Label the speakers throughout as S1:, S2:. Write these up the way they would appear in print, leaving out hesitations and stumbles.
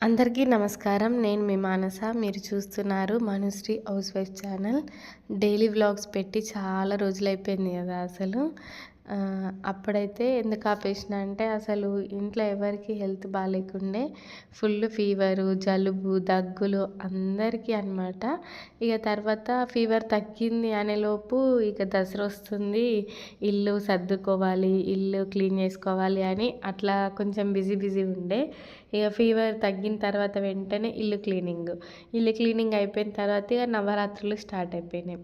S1: అందరికీ నమస్కారం. నేను మీ మానస. మీరు చూస్తున్నారు Manushree house wife channel. Daily vlogs పెట్టి చాలా రోజులైపోయింది కదా అసలు. అప్పుడైతే ఎందుకు ఆపేసిన అంటే అసలు ఇంట్లో ఎవరికి హెల్త్ బాగాలేకుండే. ఫుల్ ఫీవరు, జలుబు, దగ్గులు అందరికీ అనమాట. ఇక తర్వాత ఫీవర్ తగ్గింది అనేలోపు ఇక దసరా వస్తుంది, ఇల్లు సర్దుకోవాలి, ఇల్లు క్లీన్ చేసుకోవాలి అని అట్లా కొంచెం బిజీ ఉండే. ఇక ఫీవర్ తగ్గిన తర్వాత వెంటనే ఇల్లు క్లీనింగ్ అయిపోయిన తర్వాత ఇక నవరాత్రులు స్టార్ట్ అయిపోయినాయి.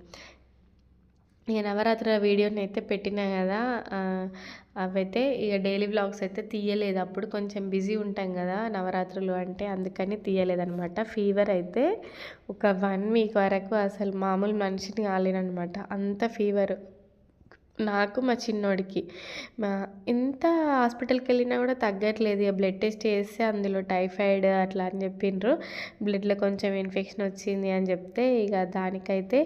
S1: ఇక నవరాత్రుల వీడియోని అయితే పెట్టినా కదా, అవైతే ఇక డైలీ వ్లాగ్స్ అయితే తీయలేదు. అప్పుడు కొంచెం బిజీ ఉంటాం కదా నవరాత్రులు అంటే, అందుకని తీయలేదనమాట. ఫీవర్ అయితే ఒక 1 వీక్ వరకు అసలు మామూలు మనిషిని కాలేనమాట, అంత ఫీవర్ నాకు మా చిన్నోడికి. ఎంత హాస్పిటల్కి వెళ్ళినా కూడా తగ్గట్లేదు. ఇక బ్లడ్ టెస్ట్ చేస్తే అందులో టైఫాయిడ్ అట్లా అని చెప్పిండ్రు. బ్లడ్లో కొంచెం ఇన్ఫెక్షన్ వచ్చింది అని చెప్తే ఇక దానికైతే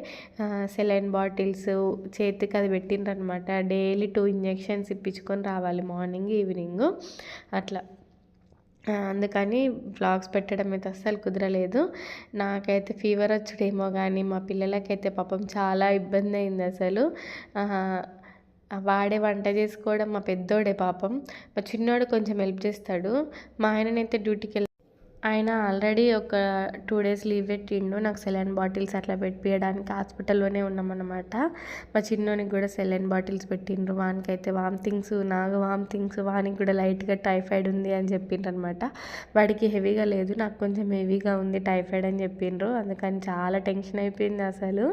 S1: సెలైన్ బాటిల్స్ చేతికి అది పెట్టిండ్రు అనమాట. డైలీ 2 ఇంజెక్షన్స్ ఇప్పించుకొని రావాలి, మార్నింగ్ ఈవినింగ్ అట్లా. అందుకని వ్లాగ్స్ పెట్టడం అయితే అస్సలు కుదరలేదు. నాకైతే ఫీవర్ వచ్చుడేమో కానీ మా పిల్లలకైతే పాపం చాలా ఇబ్బంది అయింది అసలు. వాడే వంట చేసుకోవడం, మా పెద్దోడే పాపం. మా చిన్నోడు కొంచెం హెల్ప్ చేస్తాడు. మా ఆయననైతే డ్యూటీకి ఆయన ఆల్రెడీ ఒక 2 డేస్ లీవ్ పెట్టిండు నాకు సెలైన్ బాటిల్స్ అట్లా పెట్టియడానికి. హాస్పిటల్లోనే ఉన్నామన్నమాట. మా చిన్నోనికి కూడా సెలైన్ బాటిల్స్ పెట్టిండ్రు. వానికైతే వామిటింగ్స్, నాకు వామిటింగ్స్, వానికి కూడా లైట్గా టైఫాయిడ్ ఉంది అని చెప్పిండ్రు అనమాట. వాడికి హెవీగా లేదు, నాకు కొంచెం హెవీగా ఉంది టైఫాయిడ్ అని చెప్పిండ్రు. అందుకని చాలా టెన్షన్ అయిపోయింది అసలు.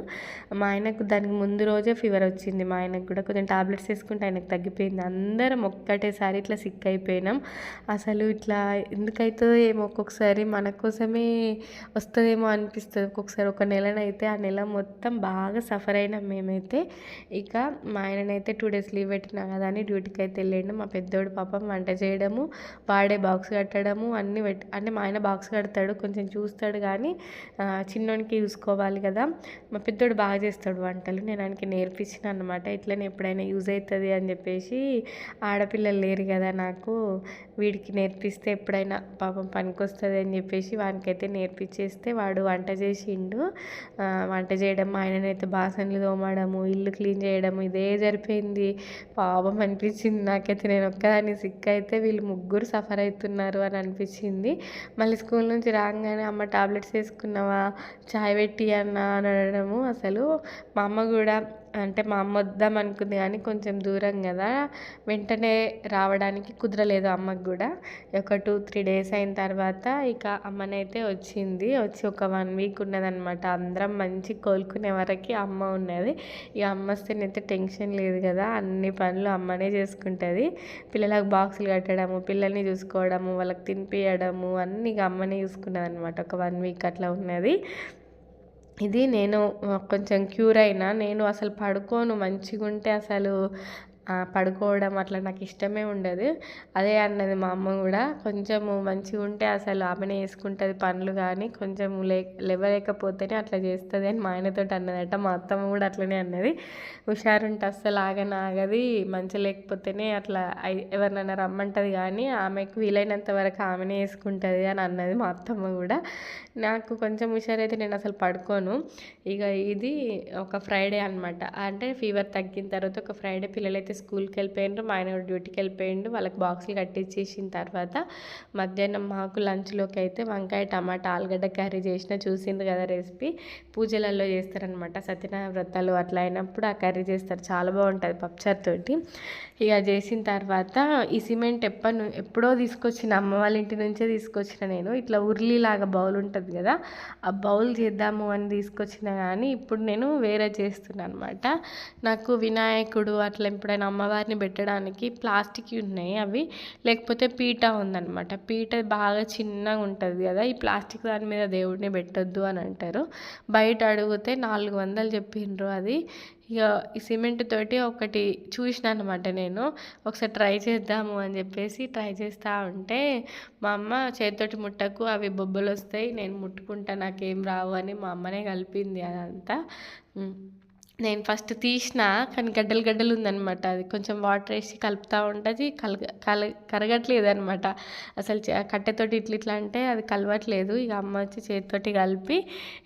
S1: మా ఆయనకు దానికి ముందు రోజే ఫీవర్ వచ్చింది. మా ఆయనకు కూడా కొంచెం టాబ్లెట్స్ వేసుకుంటే ఆయనకు తగ్గిపోయింది. అందరం ఒక్కటేసారి ఇట్లా సిక్ అయిపోయినాం. అసలు ఇట్లా ఎందుకైతుందో ఏమో, ఒక్కొక్కసారి మన కోసమే వస్తుందేమో అనిపిస్తుంది ఒక్కొక్కసారి. ఒక నెలనైతే ఆ నెల మొత్తం బాగా సఫర్ అయినాం మేమైతే. ఇక మా ఆయననైతే 2 డేస్ లీవ్ పెట్టినా కదా అని డ్యూటీకి అయితే వెళ్ళిండు. మా పెద్దోడు పాపం వంట చేయడము, వాడే బాక్స్ కట్టడము అన్నీ అంటే మా ఆయన బాక్స్ కడతాడు, కొంచెం చూస్తాడు కానీ చిన్నోనికి చూసుకోవాలి కదా. మా పెద్దోడు బాగా చేస్తాడు వంటలు. నేను ఆయనకి నేర్పించిన అనమాట, ఇట్లనే ఎప్పుడైనా యూజ్ అవుతుంది అని చెప్పేసి. ఆడపిల్లలు లేరు కదా నాకు, వీడికి నేర్పిస్తే ఎప్పుడైనా పాపం పనికొస్తుంది అని చెప్పేసి వానికైతే నేర్పించేస్తే వాడు వంట చేసిండు. వంట చేయడం, ఆయననైతే బాసనలు తోమడము, ఇల్లు క్లీన్ చేయడం ఇదే సరిపోయింది. పాపం అనిపించింది నాకైతే. నేను ఒక్కదాన్ని సిక్ అయితే వీళ్ళు ముగ్గురు సఫర్ అవుతున్నారు అని అనిపించింది. మళ్ళీ స్కూల్ నుంచి రాగానే అమ్మ టాబ్లెట్స్ వేసుకున్నావా, చాయ్ పెట్టి అన్న అని అనడము. అసలు మా అమ్మ కూడా, అంటే మా అమ్మ వద్దాం అనుకుంది కానీ కొంచెం దూరం కదా, వెంటనే రావడానికి కుదరలేదు అమ్మకు కూడా. ఒక 2-3 డేస్ అయిన తర్వాత ఇక అమ్మనైతే వచ్చింది. వచ్చి ఒక 1 వీక్ ఉన్నదనమాట. అందరం మంచి కోలుకునే వరకు అమ్మ ఉన్నది. ఇక అమ్మ వస్తేనైతే టెన్షన్ లేదు కదా, అన్ని పనులు అమ్మనే చేసుకుంటుంది. పిల్లలకు బాక్సులు కట్టడము, పిల్లల్ని చూసుకోవడము, వాళ్ళకి తినిపించడము అన్నీ ఇక అమ్మనే చూసుకున్నది అనమాట. ఒక 1 వీక్ అట్లా ఉన్నది. ఇది నేను కొంచెం క్యూర్ అయినా. నేను అసలు పడుకోను, మంచిగా ఉంటే అసలు పడుకోవడం అట్లా నాకు ఇష్టమే ఉండదు. అదే అన్నది మా అమ్మ కూడా, కొంచెము మంచిగా ఉంటే అసలు ఆమెనే వేసుకుంటుంది పనులు, కానీ కొంచెం లేవలేకపోతేనే అట్లా చేస్తుంది అని మా ఆయనతో అన్నదట. మా అత్తమ్మ కూడా అట్లనే అన్నది, హుషారుంటే అస్సలు ఆగది, మంచి లేకపోతేనే అట్లా ఎవరినైనా రమ్మంటుంది కానీ ఆమెకు వీలైనంత వరకు ఆమెనే వేసుకుంటుంది అని అన్నది మా అత్తమ్మ కూడా. నాకు కొంచెం హుషారైతే నేను అసలు పడుకోను. ఇక ఇది ఒక ఫ్రైడే అనమాట. అంటే ఫీవర్ తగ్గిన తర్వాత ఒక ఫ్రైడే పిల్లలైతే స్కూల్కి వెళ్ళిపోయిండ్రు, మా ఆయన డ్యూటీకి వెళ్ళిపోయిండు. వాళ్ళకి బాక్సులు కట్టించేసిన తర్వాత మధ్యాహ్నం మాకు లంచ్లోకి అయితే వంకాయ టమాటా ఆలుగడ్డ కర్రీ చేసిన. చూసిండ్రు కదా రెసిపీ, పూజలలో చేస్తారనమాట, సత్యనారాయణ వ్రతాలు అట్లా అయినప్పుడు ఆ కర్రీ చేస్తారు, చాలా బాగుంటుంది పప్పుచారుతోటి. ఇక చేసిన తర్వాత ఈ సిమెంట్ ఎప్పుడో తీసుకొచ్చిన, అమ్మ వాళ్ళ ఇంటి నుంచే తీసుకొచ్చిన నేను. ఇట్లా ఉర్లీలాగా బౌల్ ఉంటుంది కదా, ఆ బౌల్ చేద్దాము అని తీసుకొచ్చిన కానీ ఇప్పుడు నేను వేరే చేస్తున్నాను అనమాట. నాకు వినాయకుడు అట్లా ఎప్పుడైనా అమ్మవారిని పెట్టడానికి ప్లాస్టిక్ ఉన్నాయి అవి, లేకపోతే పీట ఉందన్నమాట. పీట బాగా చిన్నగా ఉంటుంది కదా, ఈ ప్లాస్టిక్ దాని మీద దేవుడిని పెట్టొద్దు అని అంటారు. బయట అడిగితే 400 చెప్పిండ్రు అది. ఇక ఈ సిమెంట్ తోటి ఒకటి చూసిన అనమాట నేను, ఒకసారి ట్రై చేద్దాము అని చెప్పేసి ట్రై చేస్తూ ఉంటే మా అమ్మ చేతితోటి ముట్టకు అవి బొబ్బలు వస్తాయి, నేను ముట్టుకుంటా నాకేం రావు అని మా అమ్మనే కలిపింది అదంతా. నేను ఫస్ట్ తీసిన కానీ గడ్డలు గడ్డలు ఉందనమాట. అది కొంచెం వాటర్ వేసి కలుపుతూ ఉంటుంది, కరగట్లేదు అనమాట. అసలు కట్టెతోటి ఇట్లా ఇట్లా అంటే అది కలవట్లేదు. ఇక అమ్మ వచ్చి చేతితోటి కలిపి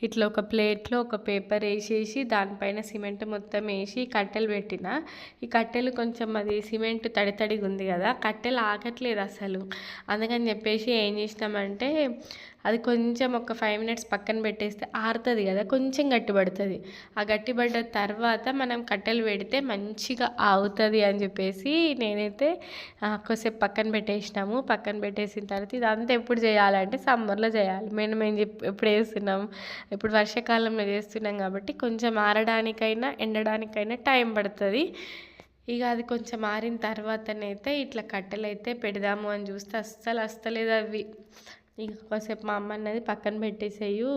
S1: ఇట్లా ఒక ప్లేట్లో ఒక పేపర్ వేసేసి దానిపైన సిమెంట్ మొత్తం వేసి కట్టెలు పెట్టిన. ఈ కట్టెలు కొంచెం అది సిమెంట్ తడి తడిగా ఉంది కదా, కట్టెలు ఆగట్లేదు అసలు. అందుకని చెప్పేసి ఏం చేసినామంటే అది కొంచెం ఒక 5 మినిట్స్ పక్కన పెట్టేస్తే ఆరుతుంది కదా, కొంచెం గట్టిపడుతుంది. ఆ గట్టిపడ్డ తర్వాత మనం కట్టెలు పెడితే మంచిగా ఆగుతుంది అని చెప్పేసి నేనైతే కొద్దిసేపు పక్కన పెట్టేసినాము. పక్కన పెట్టేసిన తర్వాత ఇదంతా ఎప్పుడు చేయాలంటే సమ్మర్లో చేయాలి. మేము ఎప్పుడు వేస్తున్నాం, ఇప్పుడు వర్షాకాలంలో చేస్తున్నాం కాబట్టి కొంచెం ఆరడానికైనా ఎండడానికైనా టైం పడుతుంది. ఇక అది కొంచెం ఆరిన తర్వాతనైతే ఇట్లా కట్టెలు అయితే పెడదాము అని చూస్తే అస్సలు వస్తలేదు అవి. ఇక కాసేపు మా అమ్మ అన్నది పక్కన పెట్టేసేయు,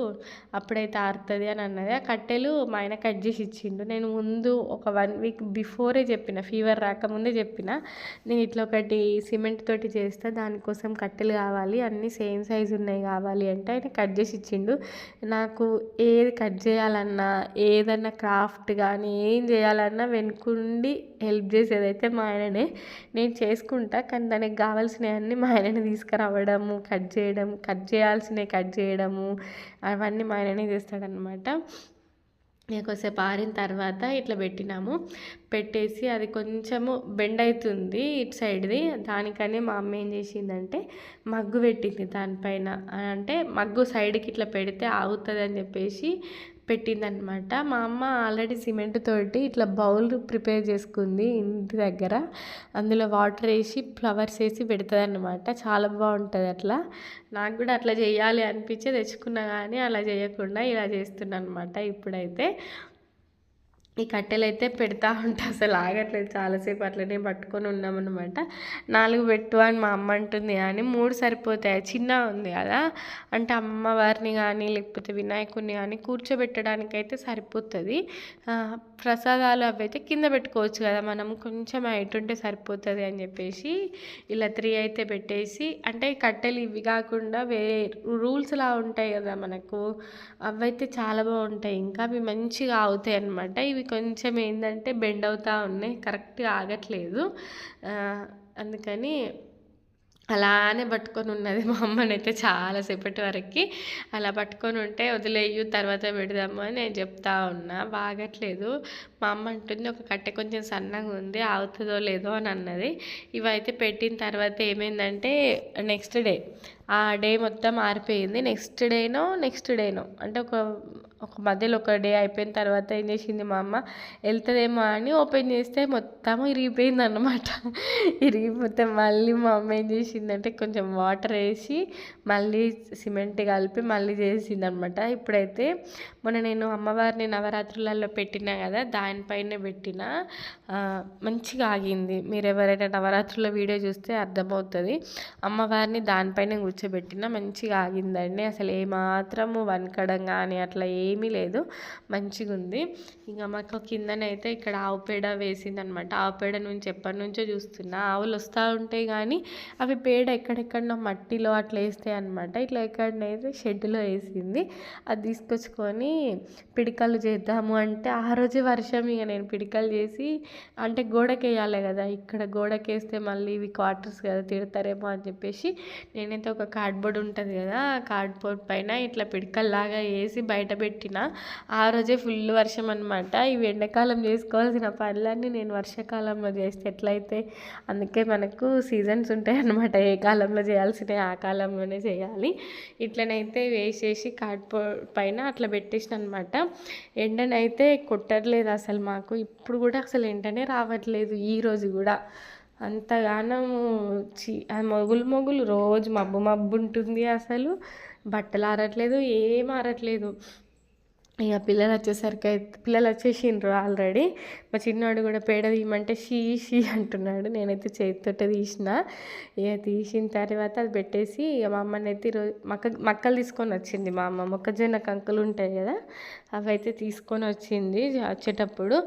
S1: అప్పుడైతే ఆరుతుంది అని అన్నది. ఆ కట్టెలు మా ఆయన కట్ చేసి ఇచ్చిండు. నేను ముందు ఒక 1 వీక్ బిఫోరే చెప్పిన, ఫీవర్ రాకముందే చెప్పిన, నేను ఇట్లా ఒకటి సిమెంట్ తోటి చేస్తా, దానికోసం కట్టెలు కావాలి, అన్నీ సేమ్ సైజు ఉన్నాయి కావాలి అంటే ఆయన కట్ చేసి ఇచ్చిండు. నాకు ఏది కట్ చేయాలన్నా, ఏదన్నా క్రాఫ్ట్ కానీ ఏం చేయాలన్నా వెనుకుండి హెల్ప్ చేసేదైతే మా ఆయననే. నేను చేసుకుంటా, కానీ దానికి కావాల్సినవన్నీ మా ఆయననే తీసుకురావడము, కట్ చేయాల్సినవి కట్ చేయడము అవన్నీ మా ఆయననే చేస్తాడనమాట. కొద్దిసేపు ఆరిన తర్వాత ఇట్లా పెట్టినాము. పెట్టేసి అది కొంచెము బెండ్ అవుతుంది ఇటు సైడ్ది. దానికని మా అమ్మ ఏం చేసిందంటే మగ్గు పెట్టింది దానిపైన. అంటే మగ్గు సైడ్కి ఇట్లా పెడితే ఆగుతుంది అని చెప్పేసి పెట్టిందనమాట. మా అమ్మ ఆల్రెడీ సిమెంట్ తోటి ఇట్లా బౌల్ ప్రిపేర్ చేసుకుంది ఇంటి దగ్గర. అందులో వాటర్ వేసి ఫ్లవర్స్ వేసి పెడుతుంది అనమాట. చాలా బాగుంటుంది అట్లా. నాకు కూడా అట్లా చేయాలి అనిపించి తెచ్చుకున్నా, కానీ అలా చేయకుండా ఇలా చేస్తున్నా అనమాట. ఇప్పుడైతే ఈ కట్టెలు అయితే పెడతా ఉంటా, అసలు ఆగట్లేదు. చాలాసేపు అట్లనే పట్టుకొని ఉన్నామన్నమాట. 4 పెట్టు అని మా అమ్మ అంటుంది, కానీ 3 సరిపోతాయి. చిన్న ఉంది కదా, అంటే అమ్మవారిని కానీ లేకపోతే వినాయకుడిని కానీ కూర్చోబెట్టడానికి అయితే సరిపోతుంది. ప్రసాదాలు అవి అయితే కింద పెట్టుకోవచ్చు కదా, మనం కొంచెం హైట్ ఉంటే సరిపోతుంది అని చెప్పేసి ఇలా 3 అయితే పెట్టేసి, అంటే కట్టెలు ఇవి కాకుండా వేరే రూల్స్లా ఉంటాయి కదా మనకు, అవైతే చాలా బాగుంటాయి. ఇంకా అవి మంచిగా ఆగుతాయి అన్నమాట. ఇవి కొంచెం ఏంటంటే బెండ్ అవుతూ ఉన్నాయి, కరెక్ట్గా ఆగట్లేదు. అందుకని అలానే పట్టుకొని ఉన్నది మా అమ్మనైతే చాలాసేపటి వరకు. అలా పట్టుకొని ఉంటే వదిలేయు తర్వాత పెడదాము అని నేను చెప్తా ఉన్నా. బాగట్లేదు. మా అమ్మ అంటుంది ఒక కట్టె కొంచెం సన్నగా ఉంది, ఆగుతుందో లేదో అని అన్నది. ఇవైతే పెట్టిన తర్వాత ఏమైందంటే నెక్స్ట్ డే ఆ డే మొత్తం ఆరిపోయింది. నెక్స్ట్ డేనో అంటే ఒక మధ్యలో ఒక డే అయిపోయిన తర్వాత ఏం చేసింది మా అమ్మ, వెళ్తుందేమో అని ఓపెన్ చేస్తే మొత్తం ఇరిగిపోయింది అన్నమాట. ఇరిగిపోతే మళ్ళీ మా అమ్మ ఏం చేసిందంటే కొంచెం వాటర్ వేసి మళ్ళీ సిమెంట్ కలిపి మళ్ళీ చేసింది అనమాట. ఇప్పుడైతే మొన్న నేను అమ్మవారిని నవరాత్రులలో పెట్టినా కదా, దానిపైనే పెట్టిన, మంచిగా ఆగింది. మీరు ఎవరైనా నవరాత్రుల వీడియో చూస్తే అర్థమవుతుంది. అమ్మవారిని దానిపైన కూర్చోబెట్టిన, మంచిగా ఆగిందండి. అసలు ఏమాత్రము వనకడం కానీ అట్లా ఏమీ లేదు, మంచిగా ఉంది. ఇంకా మాకు కిందనైతే ఇక్కడ ఆవు పేడ వేసిందనమాట. ఆవు పేడ నుంచి ఎప్పటి నుంచో చూస్తున్నా, ఆవులు వస్తూ ఉంటాయి కానీ అవి పేడ ఎక్కడెక్కడో మట్టిలో అట్లా వేస్తాయి అనమాట. ఇట్లా ఎక్కడనైతే షెడ్లో వేసింది. అది తీసుకొచ్చుకొని పిడికలు చేద్దాము అంటే ఆ రోజే వర్షం. ఇక నేను పిడికలు చేసి, అంటే గోడకి వేయాలి కదా, ఇక్కడ గోడకి వేస్తే మళ్ళీ ఇవి క్వార్టర్స్ కదా తిడతారేమో అని చెప్పేసి నేనైతే ఒక కార్డ్బోర్డ్ ఉంటుంది కదా, ఆ కార్డ్బోర్డ్ పైన ఇట్లా పిడికల్లాగా వేసి బయట పెట్టిన. ఆ రోజే ఫుల్ వర్షం అనమాట. ఇవి ఎండాకాలం చేసుకోవాల్సిన పనులన్నీ నేను వర్షాకాలంలో చేస్తే ఎట్లయితే, అందుకే మనకు సీజన్స్ ఉంటాయి అన్నమాట. ఏ కాలంలో చేయాల్సినవి ఆ కాలంలోనే చేయాలి. ఇట్లనైతే వేసేసి కార్డ్బోర్డ్ పైన అట్లా పెట్టేసిన అనమాట. ఎండనైతే కొట్టట్లేదు అసలు మాకు, ఇప్పుడు కూడా అసలు ఎండనే రావట్లేదు. ఈరోజు కూడా అంతగానము మొగులు రోజు మబ్బు ఉంటుంది. అసలు బట్టలు ఆరట్లేదు, ఏం ఆరట్లేదు. ఇక పిల్లలు వచ్చేసిండ్రు ఆల్రెడీ. మా చిన్నవాడు కూడా పేడ తీయమంటే షీ అంటున్నాడు. నేనైతే చేతితోటే తీసిన. ఇక తీసిన తర్వాత అది పెట్టేసి ఇక మా అమ్మని అయితే ఈరోజు మక్కలు తీసుకొని వచ్చింది మా అమ్మ. మొక్కజొన్న కంకులు ఉంటాయి కదా, అవి అయితే తీసుకొని వచ్చింది. వచ్చేటప్పుడు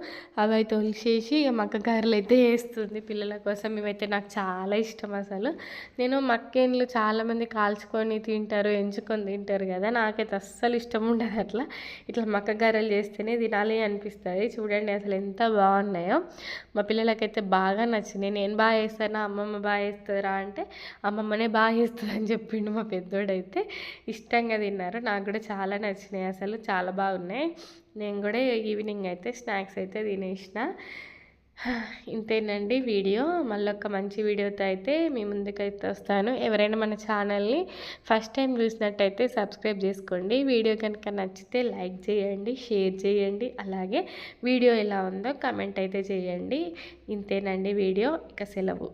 S1: అవి అయితే ఒలిచేసి ఇక మక్క గారెలు అయితే వేస్తుంది పిల్లల కోసం. ఇవైతే నాకు చాలా ఇష్టం అసలు. నేను మక్కేన్లు చాలామంది కాల్చుకొని తింటారు, ఎంచుకొని తింటారు కదా, నాకైతే అస్సలు ఇష్టం ఉండదు అట్లా. ఇట్లా అసలు మక్క గారెలు చేస్తేనే తినాలి అనిపిస్తుంది. చూడండి అసలు ఎంత బాగున్నాయో. మా పిల్లలకైతే బాగా నచ్చినాయి. నేను బాగా చేస్తానా, అమ్మమ్మ బాగా చేస్తుందిరా అంటే అమ్మమ్మనే బాగా చేస్తుంది అని చెప్పిండు మా పెద్దోడైతే. ఇష్టంగా తిన్నారు. నాకు కూడా చాలా నచ్చినాయి, అసలు చాలా బాగున్నాయి. నేను కూడా ఈవినింగ్ అయితే స్నాక్స్ అయితే తినేసిన. ఇంతేనండి వీడియో. మళ్ళొక మంచి వీడియోతో అయితే మీ ముందుకైతే వస్తాను. ఎవరైనా మన ఛానల్ని ఫస్ట్ టైం చూసినట్టయితే సబ్స్క్రైబ్ చేసుకోండి. వీడియో కనుక నచ్చితే లైక్ చేయండి, షేర్ చేయండి, అలాగే వీడియో ఎలా ఉందో కమెంట్ అయితే చేయండి. ఇంతేనండి వీడియో. ఇక సెలవు.